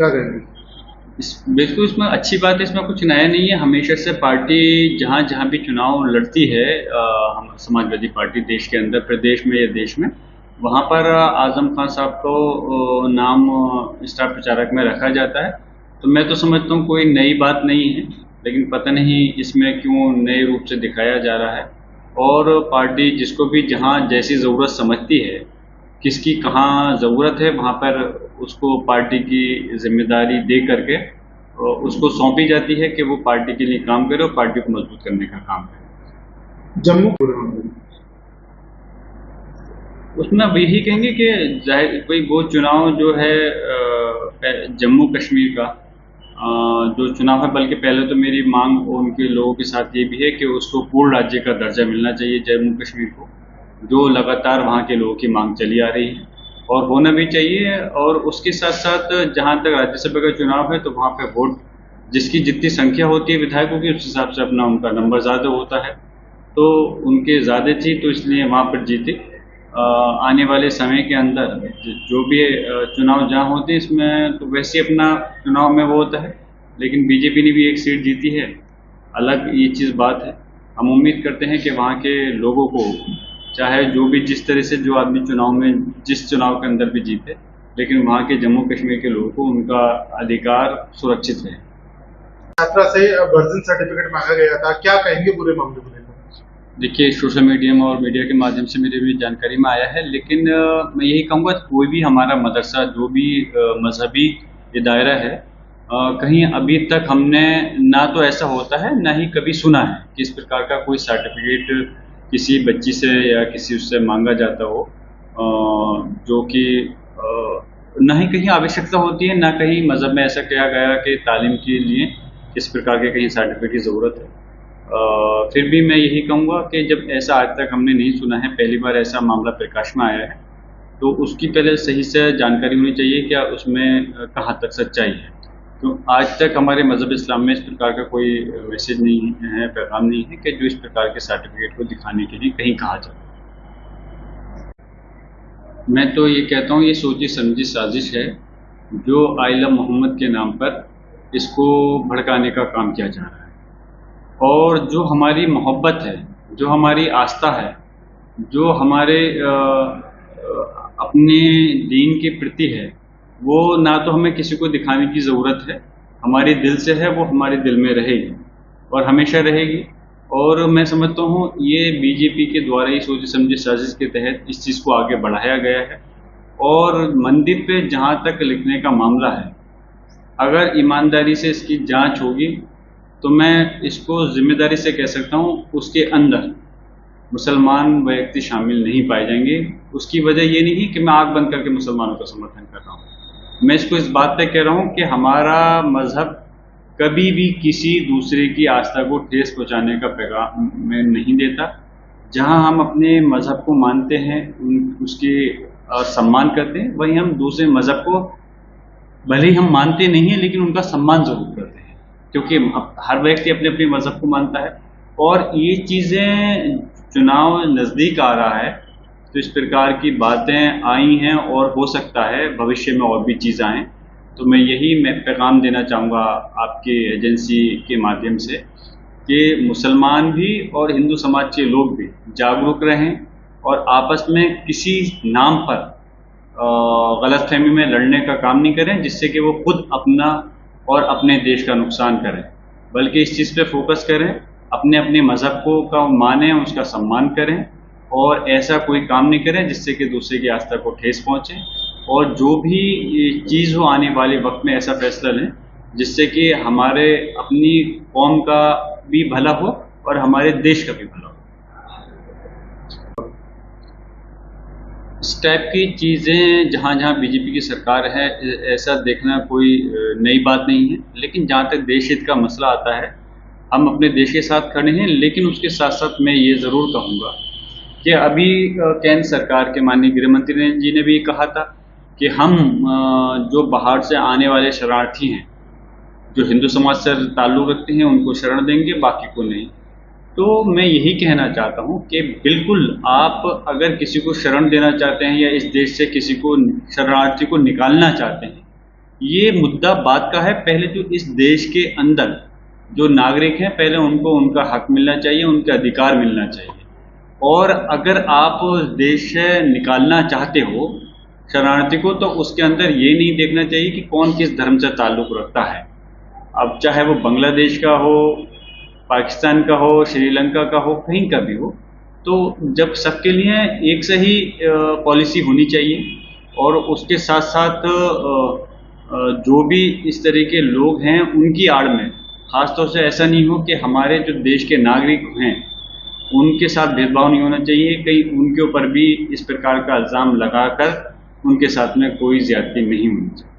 क्या कहेंगे? बिल्कुल, इसमें अच्छी बात है, इसमें कुछ नया नहीं है। हमेशा से पार्टी जहाँ जहाँ भी चुनाव लड़ती है, हम समाजवादी पार्टी देश के अंदर, प्रदेश में या देश में, वहाँ पर आजम खान साहब को नाम स्टार प्रचारक में रखा जाता है। तो मैं तो समझता हूँ कोई नई बात नहीं है, लेकिन पता नहीं इसमें क्यों नए रूप से दिखाया जा रहा है। और पार्टी जिसको भी जहाँ जैसी ज़रूरत समझती है, किसकी कहाँ ज़रूरत है, वहाँ पर उसको पार्टी की जिम्मेदारी दे करके उसको सौंपी जाती है कि वो पार्टी के लिए काम करे और पार्टी को मजबूत करने का काम करे। जम्मू पूरे मामले में उसमें अब यही कहेंगे कि जाहिर कोई वो चुनाव जो है जम्मू कश्मीर का जो चुनाव है, बल्कि पहले तो मेरी मांग उनके लोगों के साथ ये भी है कि उसको पूर्ण राज्य का दर्जा मिलना चाहिए जम्मू कश्मीर को, जो लगातार वहाँ के लोगों की मांग चली आ रही है और होना भी चाहिए। और उसके साथ साथ जहाँ तक राज्यसभा का चुनाव है, तो वहाँ पे वोट जिसकी जितनी संख्या होती है विधायकों की, उस हिसाब से अपना उनका नंबर ज़्यादा होता है, तो उनके ज़्यादा थी, तो इसलिए वहाँ पर जीते। आने वाले समय के अंदर जो भी चुनाव जहाँ होते हैं, इसमें तो वैसे ही अपना चुनाव में वो होता है, लेकिन बीजेपी ने भी एक सीट जीती है, अलग ये चीज़ बात है। हम उम्मीद करते हैं कि वहाँ के लोगों को, चाहे जो भी जिस तरह से जो आदमी चुनाव में जिस चुनाव के अंदर भी जीते, लेकिन वहाँ के जम्मू कश्मीर के लोगों को उनका अधिकार सुरक्षित रहे। यात्रा से वर्जिन सर्टिफिकेट मांगा गया था, क्या कहेंगे पूरे मामले को लेकर? देखिए, सोशल मीडिया में और मीडिया के माध्यम से मेरे भी जानकारी में आया है, लेकिन मैं यही कहूँगा कोई भी हमारा मदरसा जो भी मजहबी ये दायरा है, कहीं अभी तक हमने ना तो ऐसा होता है ना ही कभी सुना है कि इस प्रकार का कोई सर्टिफिकेट किसी बच्ची से या किसी उससे मांगा जाता हो, जो कि ना ही कहीं आवश्यकता होती है, ना कहीं मजहब में ऐसा किया गया कि तालीम के लिए किस प्रकार के कहीं सर्टिफिकेट की ज़रूरत है। फिर भी मैं यही कहूँगा कि जब ऐसा आज तक हमने नहीं सुना है, पहली बार ऐसा मामला प्रकाश में आया है, तो उसकी पहले सही से जानकारी होनी चाहिए क्या उसमें कहाँ तक सच्चाई है। तो आज तक हमारे मज़हब इस्लाम में इस प्रकार का कोई मैसेज नहीं है, पैगाम नहीं है कि जो इस प्रकार के सर्टिफिकेट को दिखाने के लिए कहीं कहा जाए। मैं तो ये कहता हूँ ये सोची समझी साजिश है, जो आइला मोहम्मद के नाम पर इसको भड़काने का काम किया जा रहा है। और जो हमारी मोहब्बत है, जो हमारी आस्था है, जो हमारे अपने दीन के प्रति है, वो ना तो हमें किसी को दिखाने की ज़रूरत है, हमारे दिल से है, वो हमारे दिल में रहेगी और हमेशा रहेगी। और मैं समझता हूँ ये बीजेपी के द्वारा ही सोची समझी साजिश के तहत इस चीज़ को आगे बढ़ाया गया है। और मंदिर पे जहाँ तक लिखने का मामला है, अगर ईमानदारी से इसकी जांच होगी तो मैं इसको जिम्मेदारी से कह सकता हूँ उसके अंदर मुसलमान व्यक्ति शामिल नहीं पाए जाएंगे। उसकी वजह ये नहीं कि मैं आंख बंद करके मुसलमानों का समर्थन कर रहा हूँ, मैं इसको इस बात पे कह रहा हूँ कि हमारा मजहब कभी भी किसी दूसरे की आस्था को ठेस पहुँचाने का पैगाम में नहीं देता। जहाँ हम अपने मजहब को मानते हैं, उसके सम्मान करते हैं, वहीं हम दूसरे मजहब को भले ही हम मानते नहीं हैं, लेकिन उनका सम्मान जरूर करते हैं, क्योंकि हर व्यक्ति अपने अपने मजहब को मानता है। और ये चीज़ें चुनाव नज़दीक आ रहा है, तो इस प्रकार की बातें आई हैं और हो सकता है भविष्य में और भी चीज़ आएँ। तो मैं पैगाम देना चाहूँगा आपकी एजेंसी के माध्यम से कि मुसलमान भी और हिंदू समाज के लोग भी जागरूक रहें और आपस में किसी नाम पर गलतफहमी में लड़ने का काम नहीं करें, जिससे कि वो खुद अपना और अपने देश का नुकसान करें, बल्कि इस चीज़ पे फोकस करें, अपने अपने मज़हब को का मानें, उसका सम्मान करें और ऐसा कोई काम नहीं करें जिससे कि दूसरे की आस्था को ठेस पहुँचे। और जो भी चीज़ हो आने वाले वक्त में ऐसा फैसला लें जिससे कि हमारे अपनी कौम का भी भला हो और हमारे देश का भी भला हो। इस टाइप की चीज़ें जहाँ जहाँ बीजेपी की सरकार है, ऐसा देखना कोई नई बात नहीं है। लेकिन जहाँ तक देश हित का मसला आता है, हम अपने देश के साथ खड़े हैं, लेकिन उसके साथ साथ मैं ये ज़रूर कहूँगा कि अभी केंद्र सरकार के माननीय गृह मंत्री जी ने भी कहा था कि हम जो बाहर से आने वाले शरणार्थी हैं, जो हिंदू समाज से ताल्लुक़ रखते हैं, उनको शरण देंगे, बाकी को नहीं। तो मैं यही कहना चाहता हूँ कि बिल्कुल आप अगर किसी को शरण देना चाहते हैं या इस देश से किसी को शरणार्थी को निकालना चाहते हैं, ये मुद्दा बात का है। पहले जो इस देश के अंदर जो नागरिक हैं, पहले उनको उनका हक मिलना चाहिए, उनके अधिकार मिलना चाहिए। और अगर आप देश से निकालना चाहते हो शरणार्थी को, तो उसके अंदर ये नहीं देखना चाहिए कि कौन किस धर्म से ताल्लुक़ रखता है। अब चाहे वो बांग्लादेश का हो, पाकिस्तान का हो, श्रीलंका का हो, कहीं का भी हो, तो जब सबके लिए एक से ही पॉलिसी होनी चाहिए। और उसके साथ साथ जो भी इस तरह के लोग हैं उनकी आड़ में खासतौर से ऐसा नहीं हो कि हमारे जो देश के नागरिक हैं उनके साथ भेदभाव नहीं होना चाहिए, कहीं उनके ऊपर भी इस प्रकार का इल्ज़ाम लगाकर उनके साथ में कोई ज़्यादती नहीं होनी चाहिए।